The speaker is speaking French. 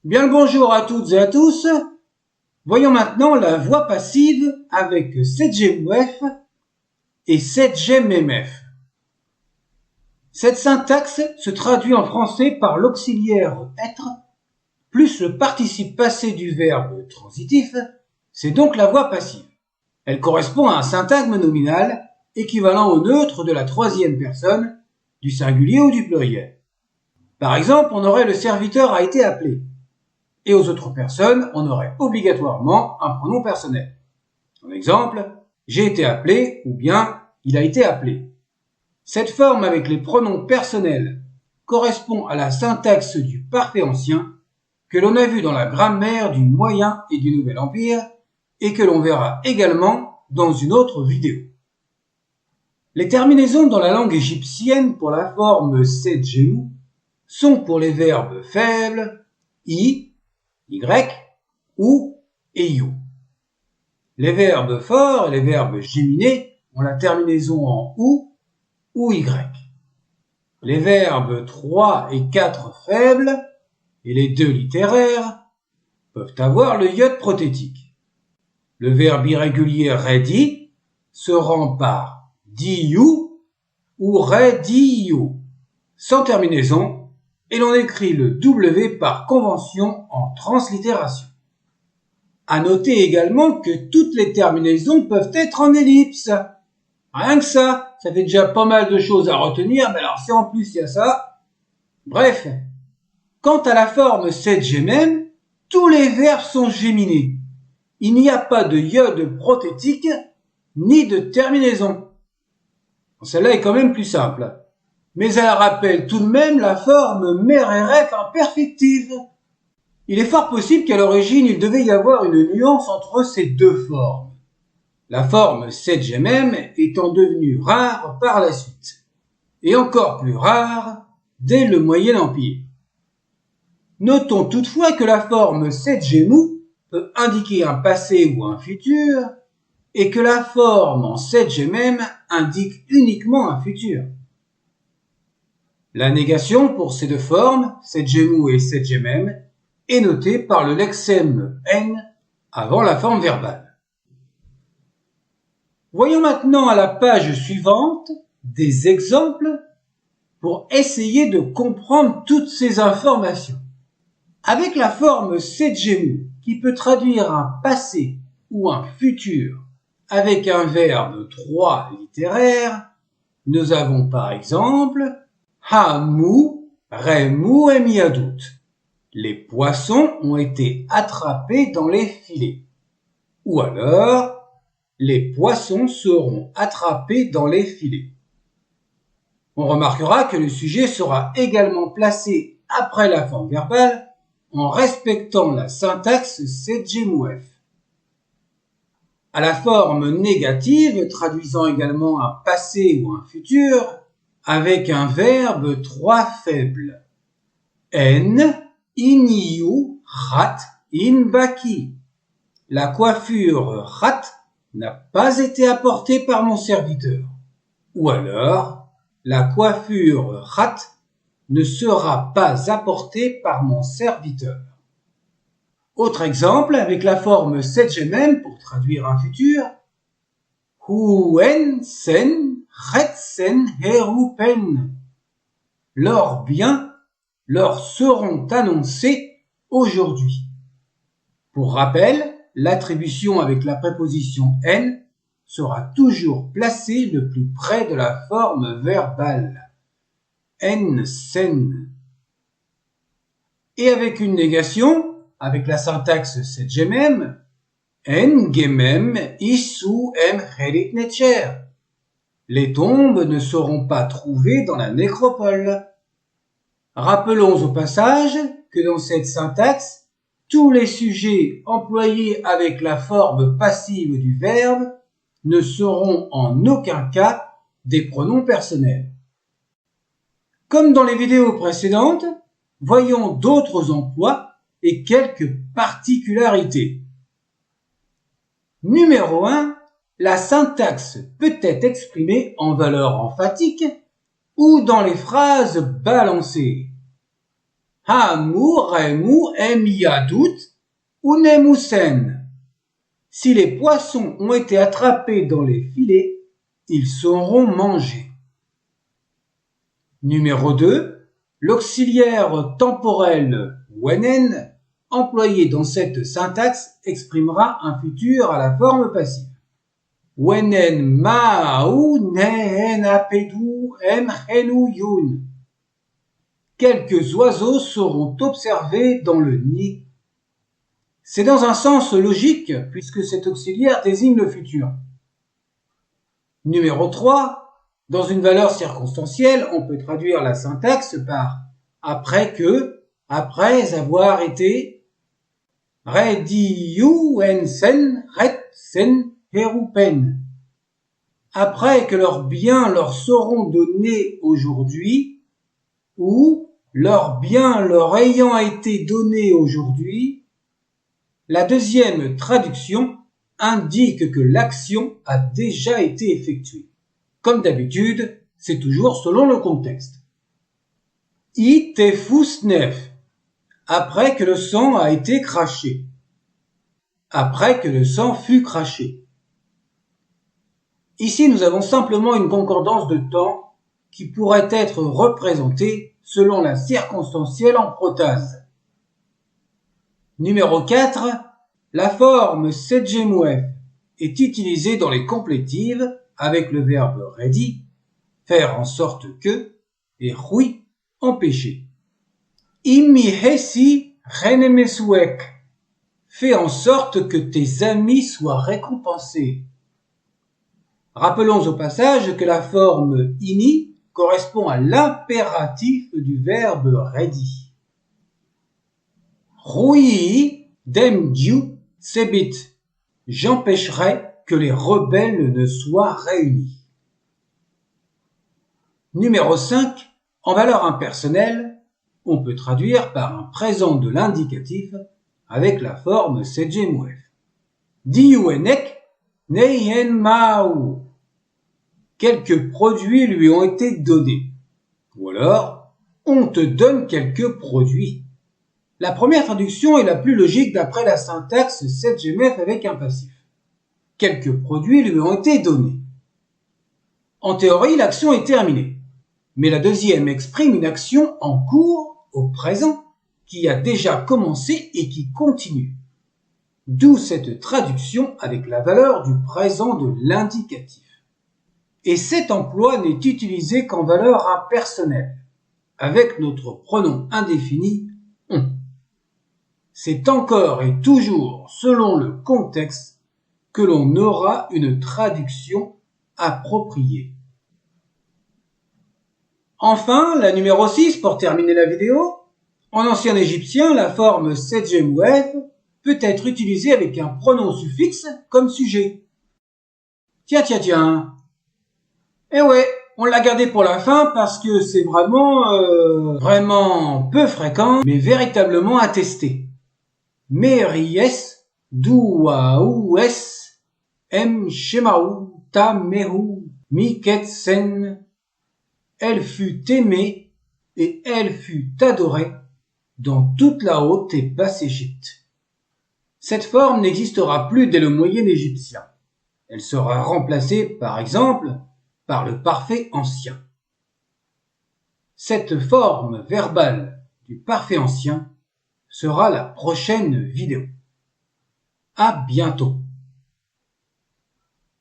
Bien le bonjour à toutes et à tous. Voyons maintenant la voix passive avec 7GMOF et 7GMMF. Cette syntaxe se traduit en français par l'auxiliaire être plus le participe passé du verbe transitif, c'est donc la voix passive. Elle correspond à un syntagme nominal équivalent au neutre de la troisième personne, du singulier ou du pluriel. Par exemple, on aurait le serviteur a été appelé. Et aux autres personnes, on aurait obligatoirement un pronom personnel. En exemple, j'ai été appelé ou bien il a été appelé. Cette forme avec les pronoms personnels correspond à la syntaxe du parfait ancien que l'on a vu dans la grammaire du Moyen et du Nouvel Empire et que l'on verra également dans une autre vidéo. Les terminaisons dans la langue égyptienne pour la forme setjemu sont pour les verbes faibles i, y ou eu. Les verbes forts et les verbes géminés ont la terminaison en ou y. Les verbes 3 et 4 faibles et les 2 littéraires peuvent avoir le iode prothétique. Le verbe irrégulier ready se rend par diu ou rediu, sans terminaison, et l'on écrit le W par convention en translittération. À noter également que toutes les terminaisons peuvent être en ellipse. Rien que ça fait déjà pas mal de choses à retenir, mais alors si en plus il y a ça... Bref, quant à la forme 7GMM, tous les verbes sont géminés. Il n'y a pas de iode prothétique, ni de terminaison. Celle-là est quand même plus simple. Mais elle rappelle tout de même la forme MERRF imperfective. Il est fort possible qu'à l'origine, il devait y avoir une nuance entre ces deux formes. La forme 7GMM étant devenue rare par la suite, et encore plus rare dès le Moyen Empire. Notons toutefois que la forme 7GMU peut indiquer un passé ou un futur, et que la forme en 7GMM indique uniquement un futur. La négation pour ces deux formes, 7GMU et 7GMM, est notée par le lexème N avant la forme verbale. Voyons maintenant à la page suivante des exemples pour essayer de comprendre toutes ces informations. Avec la forme 7GMU qui peut traduire un passé ou un futur avec un verbe 3 littéraire, nous avons par exemple Hamu, Remu et Miadout. Les poissons ont été attrapés dans les filets. Ou alors, les poissons seront attrapés dans les filets. On remarquera que le sujet sera également placé après la forme verbale en respectant la syntaxe 7GMOF. À la forme négative, traduisant également un passé ou un futur, avec un verbe 3 faible. En, iniu, rat, inbaki. La coiffure rat n'a pas été apportée par mon serviteur. Ou alors, la coiffure rat ne sera pas apportée par mon serviteur. Autre exemple avec la forme 7GMM pour traduire un futur. Huen sen retsen herupen. Leurs biens leur seront annoncés aujourd'hui. Pour rappel, l'attribution avec la préposition n sera toujours placée le plus près de la forme verbale. En sen. Et avec une négation, avec la syntaxe 7GMM, en gemem isu em herit netcher. Les tombes ne seront pas trouvées dans la nécropole. Rappelons au passage que dans cette syntaxe, tous les sujets employés avec la forme passive du verbe ne seront en aucun cas des pronoms personnels. Comme dans les vidéos précédentes, voyons d'autres emplois et quelques particularités. Numéro 1, la syntaxe peut être exprimée en valeur emphatique ou dans les phrases balancées. Ha'amu, Remu, Em Yadut, Unemusen. Si les poissons ont été attrapés dans les filets, ils seront mangés. Numéro 2. L'auxiliaire temporel wenen, employé dans cette syntaxe, exprimera un futur à la forme passive. Wenen ma'au nehen apedu em henu yun. Quelques oiseaux seront observés dans le nid. C'est dans un sens logique, puisque cet auxiliaire désigne le futur. Numéro 3. Dans une valeur circonstancielle, on peut traduire la syntaxe par « après que », après avoir été « rediuensen retsen herupen ». Après que leurs biens leur seront donnés aujourd'hui, ou leurs biens leur ayant été donnés aujourd'hui. La deuxième traduction indique que l'action a déjà été effectuée. Comme d'habitude, c'est toujours selon le contexte. Itefusnef, après que le sang a été craché. Après que le sang fut craché. Ici, nous avons simplement une concordance de temps qui pourrait être représentée selon la circonstancielle en protase. Numéro 4. La forme sedjemuef est utilisée dans les complétives avec le verbe ready, faire en sorte que, et hui, empêcher. Imihesi renemesuek, fais en sorte que tes amis soient récompensés. Rappelons au passage que la forme ini correspond à l'impératif du verbe ready. Hui demdiu sebit, j'empêcherai que les rebelles ne soient réunis. Numéro 5. En valeur impersonnelle, on peut traduire par un présent de l'indicatif avec la forme sedjemuef. Diuenek neien mau. Quelques produits lui ont été donnés. Ou alors, on te donne quelques produits. La première traduction est la plus logique d'après la syntaxe sedjemuef avec un passif. Quelques produits lui ont été donnés. En théorie, l'action est terminée. Mais la deuxième exprime une action en cours au présent, qui a déjà commencé et qui continue. D'où cette traduction avec la valeur du présent de l'indicatif. Et cet emploi n'est utilisé qu'en valeur impersonnelle, avec notre pronom indéfini « on ». C'est encore et toujours selon le contexte que l'on aura une traduction appropriée. Enfin, la numéro 6 pour terminer la vidéo. En ancien égyptien, la forme sedjemuef peut être utilisée avec un pronom suffixe comme sujet. Tiens. Eh ouais, on l'a gardé pour la fin parce que c'est vraiment peu fréquent, mais véritablement attesté. Meries, douaoues, em shemaou, tamehu, miketsen. Elle fut aimée et elle fut adorée dans toute la haute et basse Égypte. Cette forme n'existera plus dès le Moyen égyptien. Elle sera remplacée, par exemple, par le parfait ancien. Cette forme verbale du parfait ancien sera la prochaine vidéo. À bientôt.